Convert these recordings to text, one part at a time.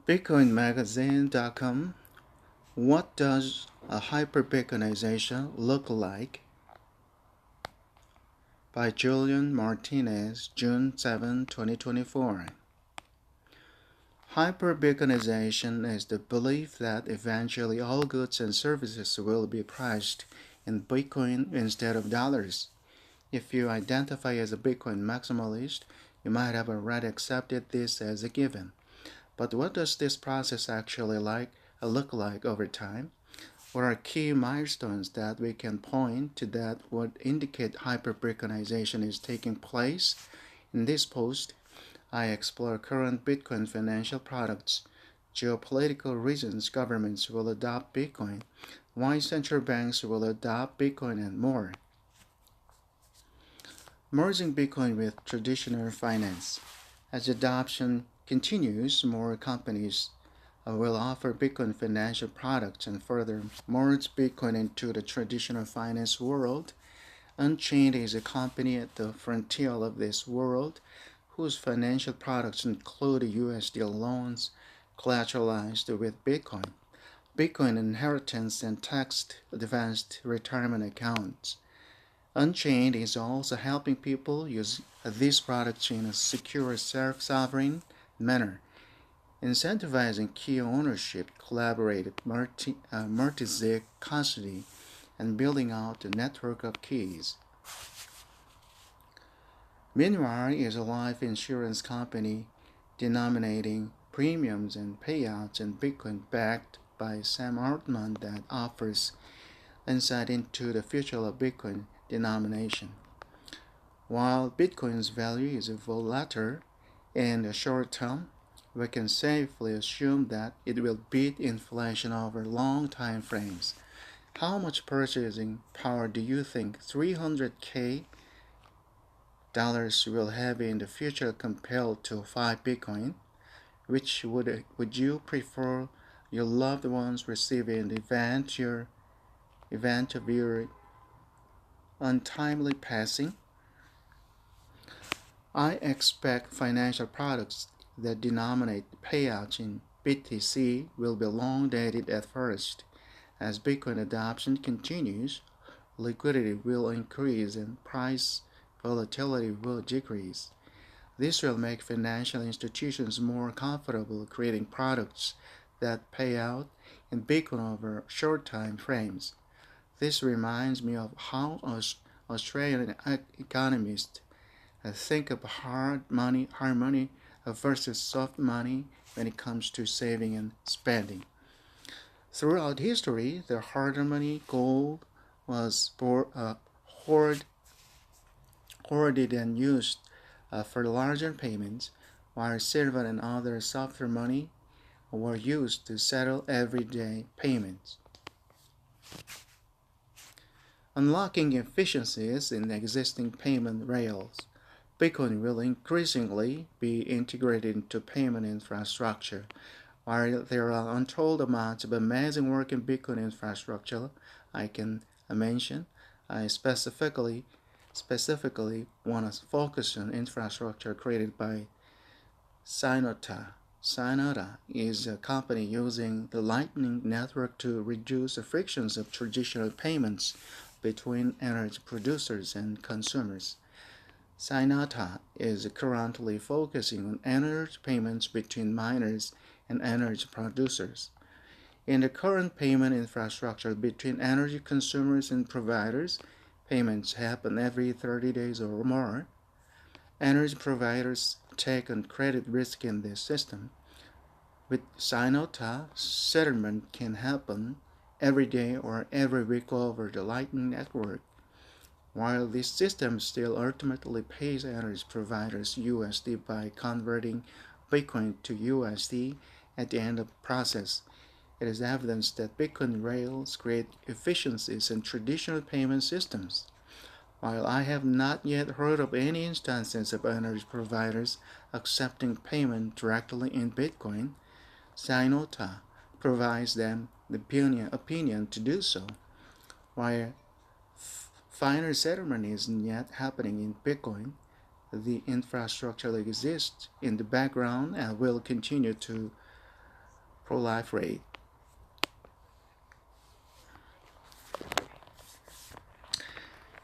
BitcoinMagazine.com. What does a hyper-Bitcoinization look like? By Julian Martinez, June 7, 2024. Hyper-Bitcoinization is the belief that eventually all goods and services will be priced in Bitcoin instead of dollars. If you identify as a Bitcoin maximalist, you might have already accepted this as a given. But what does this process actually look like over time? What are key milestones that we can point to that would indicate hyper-Bitcoinization is taking place? In this post, I explore current Bitcoin financial products, geopolitical reasons governments will adopt Bitcoin, why central banks will adopt Bitcoin, and more. Merging Bitcoin with traditional finance. As adoption continues, more companies will offer Bitcoin financial products and further merge Bitcoin into the traditional finance world. Unchained is a company at the frontier of this world whose financial products include USD loans collateralized with Bitcoin, Bitcoin inheritance, and tax advanced retirement accounts. Unchained is also helping people use these products in a secure, self-sovereign manner, incentivizing key ownership, collaborative multi-sig custody, and building out a network of keys. Meanwhile is a life insurance company denominating premiums and payouts in Bitcoin backed by Sam Altman that offers insight into the future of Bitcoin denomination. While Bitcoin's value is volatile in the short term, we can safely assume that it will beat inflation over long time frames. How much purchasing power do you think 300k dollars will have in the future compared to 5 Bitcoin? Which would you prefer your loved ones receive in the event of your untimely passing? I expect financial products that denominate payouts in BTC will be long dated at first. As Bitcoin adoption continues, liquidity will increase and price volatility will decrease. This will make financial institutions more comfortable creating products that pay out in Bitcoin over short time frames. This reminds me of how Australian economists think of hard money versus soft money when it comes to saving and spending. Throughout history, the harder money, gold, was hoarded and used for larger payments, while silver and other softer money were used to settle everyday payments. Unlocking efficiencies in existing payment rails. Bitcoin will increasingly be integrated into payment infrastructure. While there are untold amounts of amazing work in Bitcoin infrastructure, I can mention, I specifically want to focus on infrastructure created by Synota. Synota is a company using the Lightning Network to reduce the frictions of traditional payments between energy producers and consumers. Synata is currently focusing on energy payments between miners and energy producers. In the current payment infrastructure between energy consumers and providers, payments happen every 30 days or more. Energy providers take on credit risk in this system. With Synota, settlement can happen every day or every week over the Lightning Network. While this system still ultimately pays energy providers USD by converting Bitcoin to USD at the end of the process, it is evidence that Bitcoin rails create efficiencies in traditional payment systems. While I have not yet heard of any instances of energy providers accepting payment directly in Bitcoin, Synota provides them the opinion to do so. While final settlement isn't yet happening in Bitcoin, the infrastructure exists in the background and will continue to pro-life rate.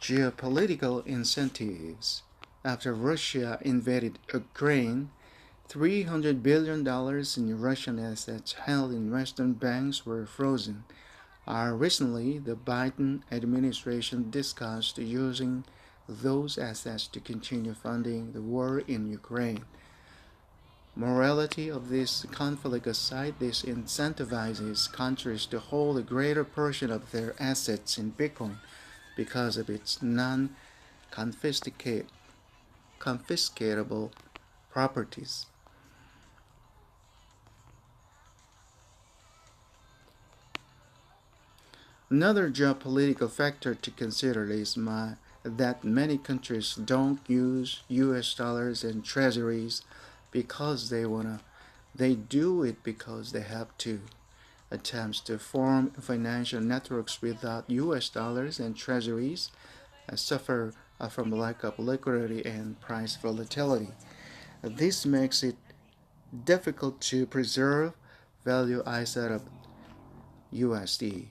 Geopolitical incentives. After Russia invaded Ukraine, $300 billion in Russian assets held in Western banks were frozen. Recently, the Biden administration discussed using those assets to continue funding the war in Ukraine. Morality of this conflict aside, this incentivizes countries to hold a greater portion of their assets in Bitcoin because of its confiscatable properties. Another geopolitical factor to consider is that many countries don't use US dollars and treasuries because they wanna. They do it because they have to. Attempts to form financial networks without US dollars and treasuries suffer from lack of liquidity and price volatility. This makes it difficult to preserve value outside of USD.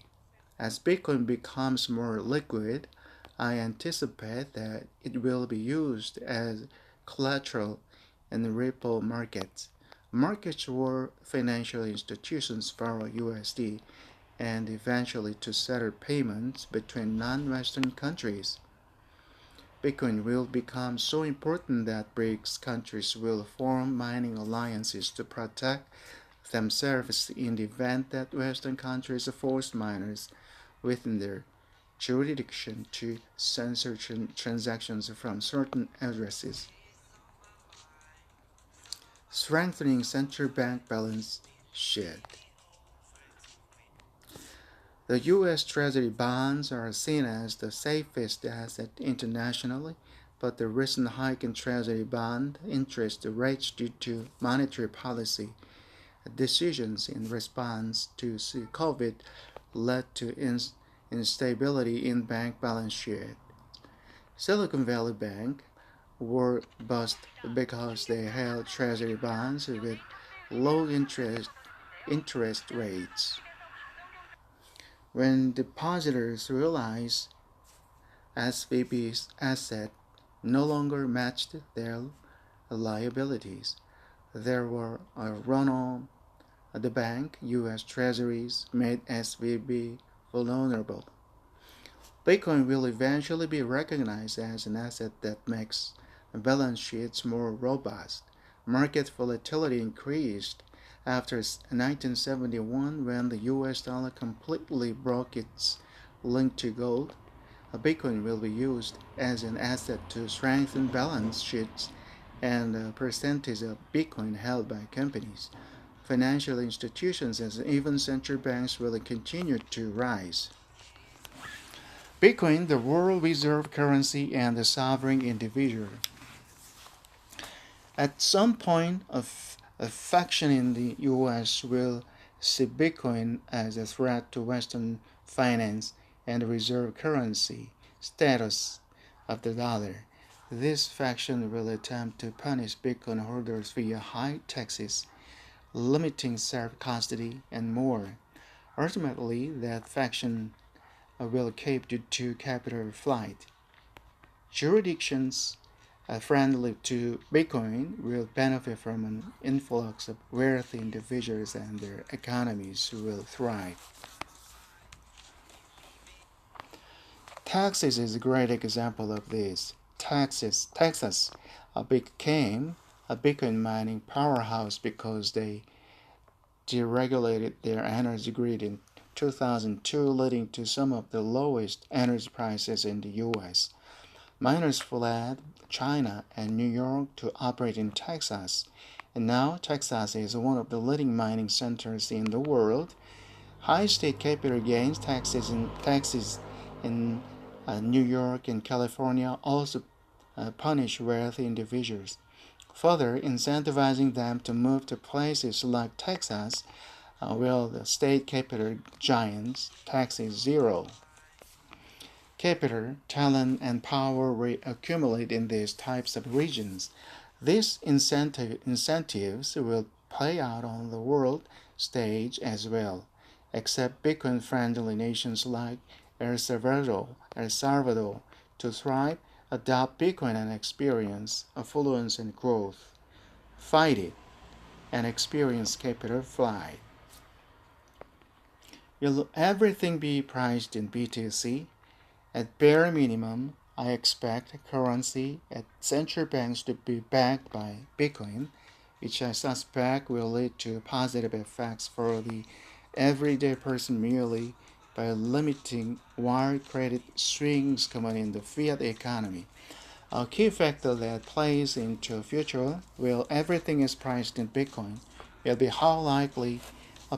As Bitcoin becomes more liquid, I anticipate that it will be used as collateral in the repo markets. Markets where financial institutions borrow USD and eventually to settle payments between non-Western countries. Bitcoin will become so important that BRICS countries will form mining alliances to protect themselves in the event that Western countries force miners within their jurisdiction to censor transactions from certain addresses. Strengthening central bank balance sheet. The U.S. Treasury bonds are seen as the safest asset internationally, but the recent hike in Treasury bond interest rates due to monetary policy decisions in response to COVID led to instability in bank balance sheet. Silicon Valley Bank were bust because they held treasury bonds with low interest rates. When depositors realized SVB's asset no longer matched their liabilities, there were a run-on. The bank, U.S. Treasuries, made SVB vulnerable. Bitcoin will eventually be recognized as an asset that makes balance sheets more robust. Market volatility increased after 1971 when the US dollar completely broke its link to gold. Bitcoin will be used as an asset to strengthen balance sheets and a percentage of Bitcoin held by companies, financial institutions, and even central banks will continue to rise. Bitcoin, the world reserve currency and the sovereign individual. At some point, a faction in the US will see Bitcoin as a threat to Western finance and the reserve currency status of the dollar. This faction will attempt to punish Bitcoin holders via high taxes, limiting self-custody, and more. Ultimately, that faction will cave due to capital flight. Jurisdictions friendly to Bitcoin will benefit from an influx of wealthy individuals and their economies will thrive. Texas is a great example of this. Texas became a Bitcoin mining powerhouse because they deregulated their energy grid in 2002, leading to some of the lowest energy prices in the US. Miners fled China and New York to operate in Texas, and now Texas is one of the leading mining centers in the world. High state capital gains taxes in New York and California also punish wealthy individuals, further incentivizing them to move to places like Texas, where the state capital giants tax is zero. Capital, talent, and power accumulate in these types of regions. These incentives will play out on the world stage as well, except Bitcoin-friendly nations like El Salvador to thrive, adopt Bitcoin and experience affluence and growth. Fight it and experience capital flight. Will everything be priced in BTC? At bare minimum, I expect currency at central banks to be backed by Bitcoin, which I suspect will lead to positive effects for the everyday person merely by limiting wire credit swings common in the fiat economy. A key factor that plays into future will everything is priced in Bitcoin will be how likely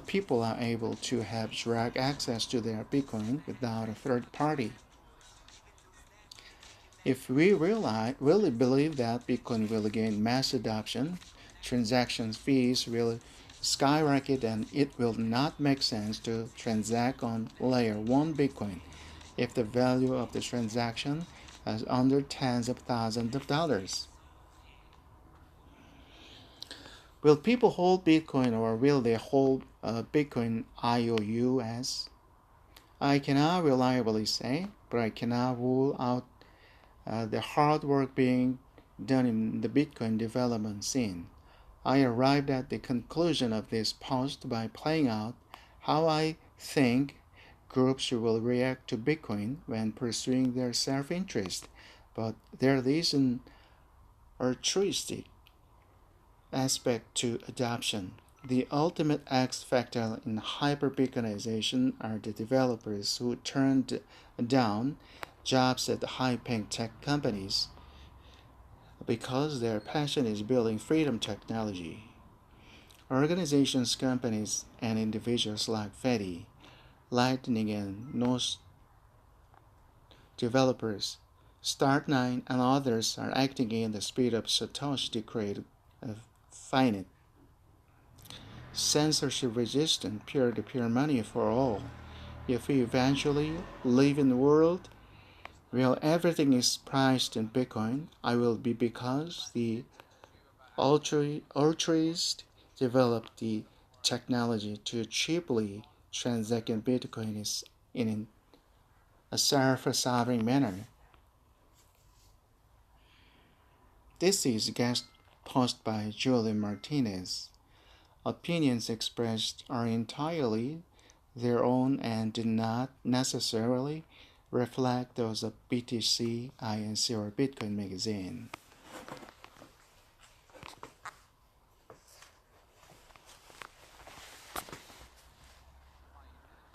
people are able to have direct access to their Bitcoin without a third party. If we really believe that Bitcoin will gain mass adoption, transaction fees will skyrocket and it will not make sense to transact on layer 1 Bitcoin if the value of the transaction is under tens of thousands of dollars. Will people hold Bitcoin or will they hold Bitcoin IOUs? I cannot reliably say, but I cannot rule out the hard work being done in the Bitcoin development scene. I arrived at the conclusion of this post by playing out how I think groups will react to Bitcoin when pursuing their self-interest, but there is an altruistic aspect to adoption. The ultimate X factor in hyper-Bitcoinization are the developers who turned down jobs at high-paying tech companies because their passion is building freedom technology. Organizations, companies, and individuals like Fedi, Lightning, and Node developers, Start9, and others are acting in the spirit of Satoshi to create a finite, censorship-resistant, peer-to-peer money for all. If we eventually live in a world where everything is priced in Bitcoin, I will be because the altruists developed the technology to cheaply transact in Bitcoin in a self-sovereign manner. This is a guest post by Julian Martinez. Opinions expressed are entirely their own and do not necessarily reflect those of BTC, INC, or Bitcoin Magazine.